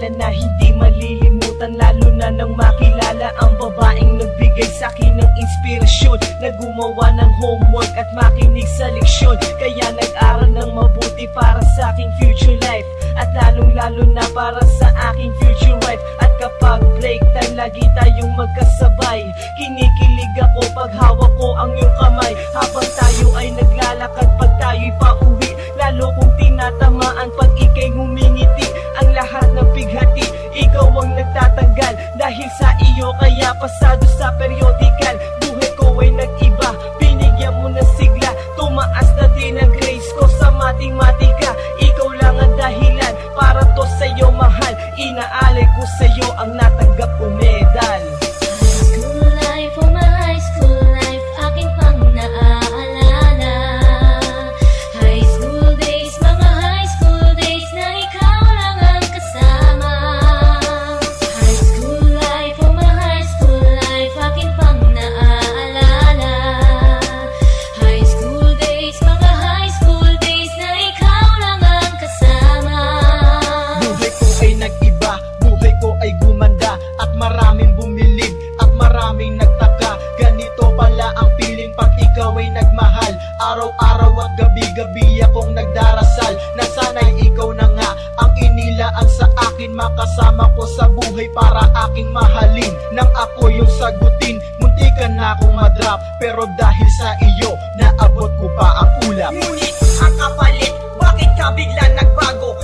kanya na hindi malilimutan, lalo na nang makilala ang babaeng nagbigay sa'kin ng inspirasyon, na gumawa ng homework at makinig sa leksyon. Kaya nag-aral ng mabuti para sa aking future life, at lalong-lalo na para sa aking future wife. At kapag break time, lagi tayong magkasabay. Kinikilig ako pag hawak ko ang iyong kamay, habang tayo ay naglalakad pag tayo'y pauwi. Lalo kong tinatamaan pag ika'y ngumingiti. Ang lahat ng bighati, ikaw ang nagtatanggal. Dahil sa iyo kaya pasado sa periodical. Buhay ko ay nag-iba, binigyan mo ng sigla. Tumaas na din ang grades ko sa matematika. Ikaw lang ang dahilan para to sa'yo mahal. Inaalay ko sa'yo ang natanggap kong medal. High school life, oh my high school life, aking pang naaalala. High school days, mga high school days na ikaw lang ang kasama. High school life, oh my high school life, aking pang naaalala. High school days, mga high school days na ikaw lang ang kasama. Buhay ko ay nag-iba, buhay ko ay gumanda, at maraming bumilig, at maraming nagtaka. Ganito pala ang feeling pag ikaw ay nagmahal. Araw-araw at gabi-gabi akong nagdarasal, na sana'y ikaw na nga ang inilaan sa akin. Makasama ko sa buhay para aking mahalin. Nang ako yung sagutin, muntikan na akong madrop, pero dahil sa iyo, naabot ko pa ang ulap. Ngunit ang kapalit, bakit ka bigla nagbago?